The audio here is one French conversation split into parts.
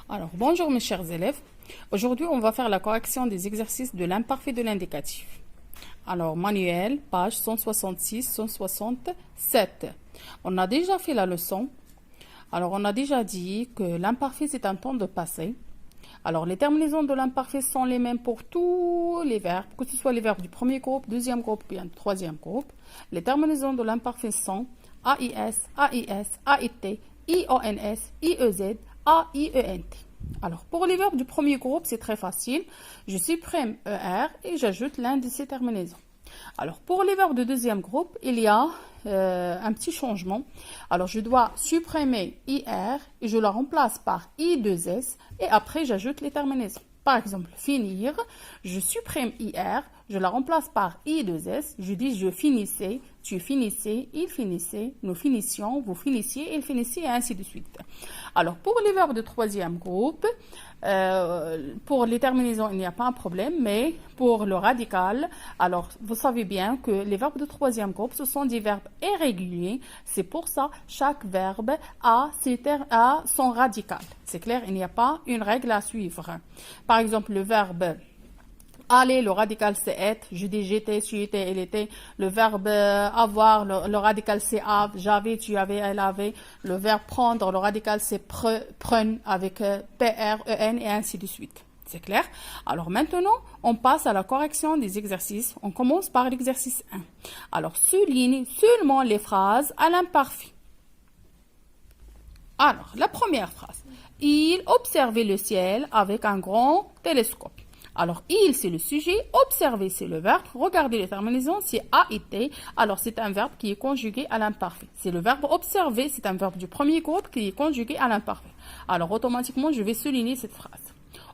Alors, bonjour mes chers élèves. Aujourd'hui, on va faire la correction des exercices de l'imparfait de l'indicatif. Alors, manuel, page 166-167. On a déjà fait la leçon. Alors, on a déjà dit que l'imparfait, c'est un temps de passé. Alors, les terminaisons de l'imparfait sont les mêmes pour tous les verbes, que ce soit les verbes du premier groupe, deuxième groupe ou bien troisième groupe. Les terminaisons de l'imparfait sont AIS, AIS, AIT, IONS, IEZ, AIENT. Alors, pour les verbes du premier groupe, c'est très facile. Je supprime ER et j'ajoute l'un de ces terminaisons. Alors, pour les verbes de deuxième groupe, il y a un petit changement. Alors, je dois supprimer IR et je la remplace par I2S et après, j'ajoute les terminaisons. Par exemple, finir, je supprime IR, je la remplace par I2S, je dis je finissais, tu finissais, il finissait, nous finissions, vous finissiez, il finissait et ainsi de suite. Alors, pour les verbes de troisième groupe, pour les terminaisons, il n'y a pas un problème, mais pour le radical, alors vous savez bien que les verbes de troisième groupe, ce sont des verbes irréguliers. C'est pour ça chaque verbe a son radical. C'est clair, il n'y a pas une règle à suivre. Par exemple, le verbe aller, le radical c'est être. Je dis j'étais, tu étais, elle était. Le verbe avoir, le radical c'est have. J'avais, tu avais, elle avait. Le verbe prendre, le radical c'est prenne avec P-R-E-N et ainsi de suite. C'est clair? Alors maintenant, on passe à la correction des exercices. On commence par l'exercice 1. Alors, souligne seulement les phrases à l'imparfait. Alors, la première phrase. Il observait le ciel avec un grand télescope. Alors, il, c'est le sujet, observer, c'est le verbe, regarder les terminaisons, c'est a été. Alors, c'est un verbe qui est conjugué à l'imparfait. C'est le verbe observer, c'est un verbe du premier groupe qui est conjugué à l'imparfait. Alors, automatiquement, je vais souligner cette phrase.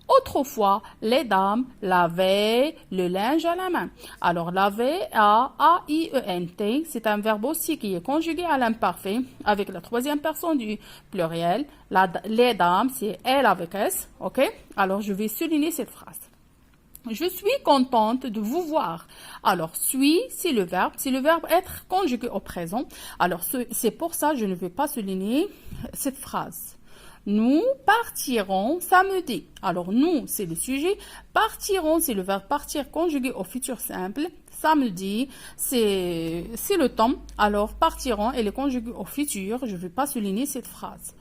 Autrefois, les dames lavaient le linge à la main. Alors, laver, A-I-E-N-T, c'est un verbe aussi qui est conjugué à l'imparfait avec la troisième personne du pluriel. Les dames, c'est elle avec S, ok? Alors, je vais souligner cette phrase. Je suis contente de vous voir. Alors, suis, c'est le verbe être conjugué au présent. Alors, c'est pour ça que je ne vais pas souligner cette phrase. Nous partirons samedi. Alors, nous, c'est le sujet. Partirons, c'est le verbe partir conjugué au futur simple. Samedi, c'est le temps. Alors, partirons, elle est conjuguée au futur. Je ne vais pas souligner cette phrase.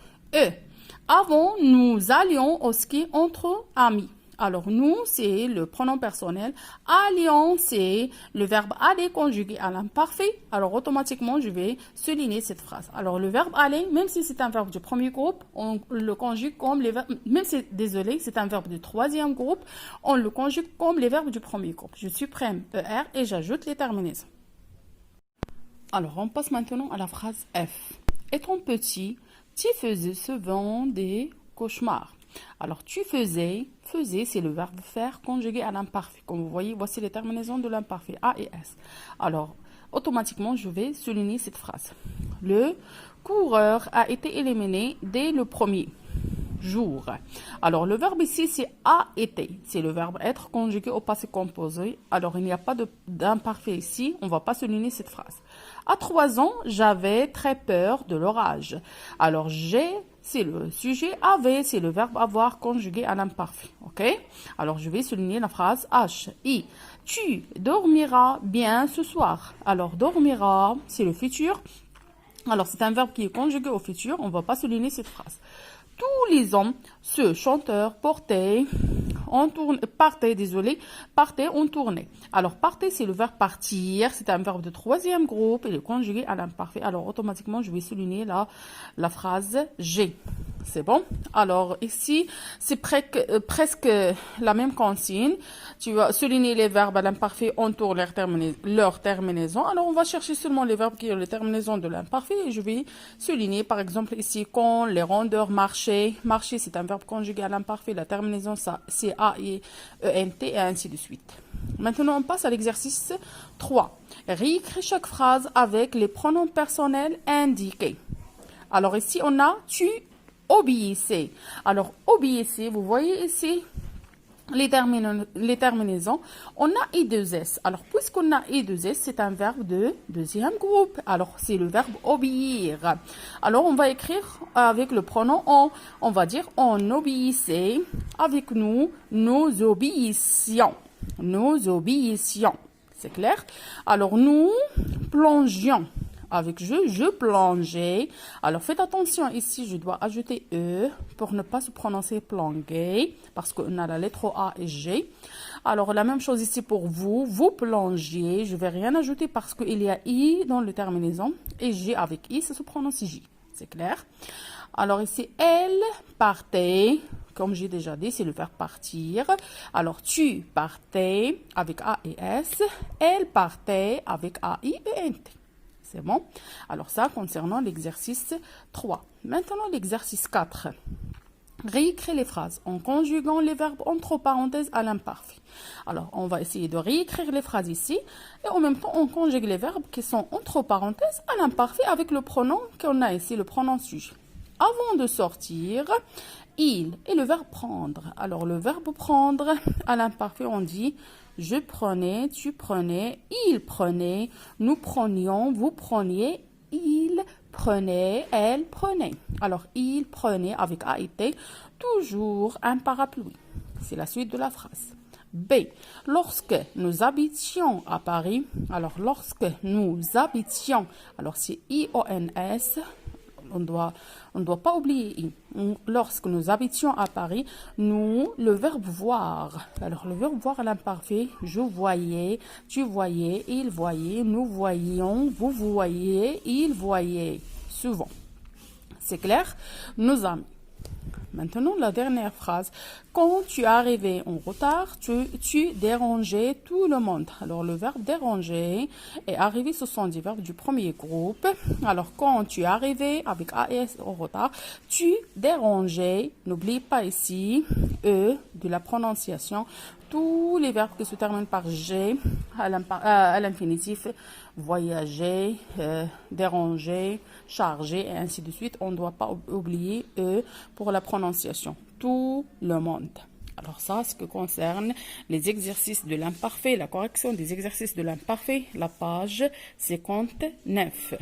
Avant, nous allions au ski entre amis. Alors, nous, c'est le pronom personnel. Allions, c'est le verbe aller conjugué à l'imparfait. Alors, automatiquement, je vais souligner cette phrase. Alors, le verbe aller, même si c'est un verbe du premier groupe, on le conjugue comme les verbes, même si, désolé, c'est un verbe du troisième groupe, on le conjugue comme les verbes du premier groupe. Je supprime ER et j'ajoute les terminaisons. Alors, on passe maintenant à la phrase F. Étant petit, tu faisais souvent des cauchemars. Alors, tu faisais, c'est le verbe faire conjugué à l'imparfait. Comme vous voyez, voici les terminaisons de l'imparfait, A et S. Alors, automatiquement, je vais souligner cette phrase. Le coureur a été éliminé dès le premier jour. Alors, le verbe ici, c'est a été. C'est le verbe être conjugué au passé composé. Alors, il n'y a pas d'imparfait ici. On ne va pas souligner cette phrase. À 3 ans, j'avais très peur de l'orage. Alors, c'est le sujet, avait, c'est le verbe avoir conjugué à l'imparfait. Ok? Alors, je vais souligner la phrase H, I. Tu dormiras bien ce soir. Alors, dormira, c'est le futur. Alors, c'est un verbe qui est conjugué au futur. On ne va pas souligner cette phrase. Tous les ans, ce chanteur partait en tournée. Alors, partait, c'est le verbe partir. C'est un verbe de troisième groupe. Il est conjugué à l'imparfait. Alors, automatiquement, je vais souligner la phrase G. C'est bon? Alors, ici, c'est presque la même consigne. Tu vas souligner les verbes à l'imparfait entoure leur terminaison. Alors, on va chercher seulement les verbes qui ont les terminaisons de l'imparfait. Et je vais souligner, par exemple, ici, quand, les rondeurs, marcher. Marcher, c'est un verbe conjugué à l'imparfait. La terminaison, c'est A-I-E-N-T et ainsi de suite. Maintenant, on passe à l'exercice 3. Réécris chaque phrase avec les pronoms personnels indiqués. Alors, ici, on a tu obéissez. Alors, obéissez, vous voyez ici, les terminaisons, on a I2S. Alors, puisqu'on a I2S, c'est un verbe de deuxième groupe. Alors, c'est le verbe obéir. Alors, on va écrire avec le pronom on. On va dire on obéissait. Avec nous, nous obéissions. Nous obéissions. C'est clair? Alors, nous plongions. Avec je plongeais. Alors, faites attention ici, je dois ajouter E pour ne pas se prononcer plongeait parce qu'on a la lettre A et G. Alors, la même chose ici pour vous. Vous plongiez. Je vais rien ajouter parce qu'il y a I dans le terminaison et G avec I, ça se prononce J. C'est clair? Alors, ici, elle partait. Comme j'ai déjà dit, c'est le verbe partir. Alors, tu partais avec A et S. Elle partait avec A, I et N, T. C'est bon? Alors ça, concernant l'exercice 3. Maintenant, l'exercice 4. Réécrire les phrases en conjuguant les verbes entre parenthèses à l'imparfait. Alors, on va essayer de réécrire les phrases ici. Et en même temps, on conjugue les verbes qui sont entre parenthèses à l'imparfait avec le pronom qu'on a ici, le pronom sujet. Avant de sortir, il et le verbe prendre. Alors, le verbe prendre à l'imparfait, on dit je prenais, tu prenais, il prenait, nous prenions, vous preniez, il prenait, elle prenait. Alors, il prenait avec A et T toujours un parapluie. C'est la suite de la phrase. B. Lorsque nous habitions à Paris, alors lorsque nous habitions, alors c'est I-O-N-S, on ne doit pas oublier I. Lorsque nous habitions à Paris, nous, le verbe voir. Alors, le verbe voir à l'imparfait, je voyais, tu voyais, il voyait, nous voyions, vous voyez, il voyait. Souvent. C'est clair? Nos amis. Maintenant, la dernière phrase. Quand tu arrivais en retard, tu dérangeais tout le monde. Alors, le verbe déranger et arriver, ce sont des verbes du premier groupe. Alors, quand tu arrivais avec AS en retard, tu dérangeais. N'oublie pas ici, E de la prononciation. Tous les verbes qui se terminent par G à l'infinitif, voyager, déranger, charger et ainsi de suite. On ne doit pas oublier E pour la prononciation. Tout le monde. Alors ça, ce qui concerne les exercices de l'imparfait, la correction des exercices de l'imparfait, la page 59.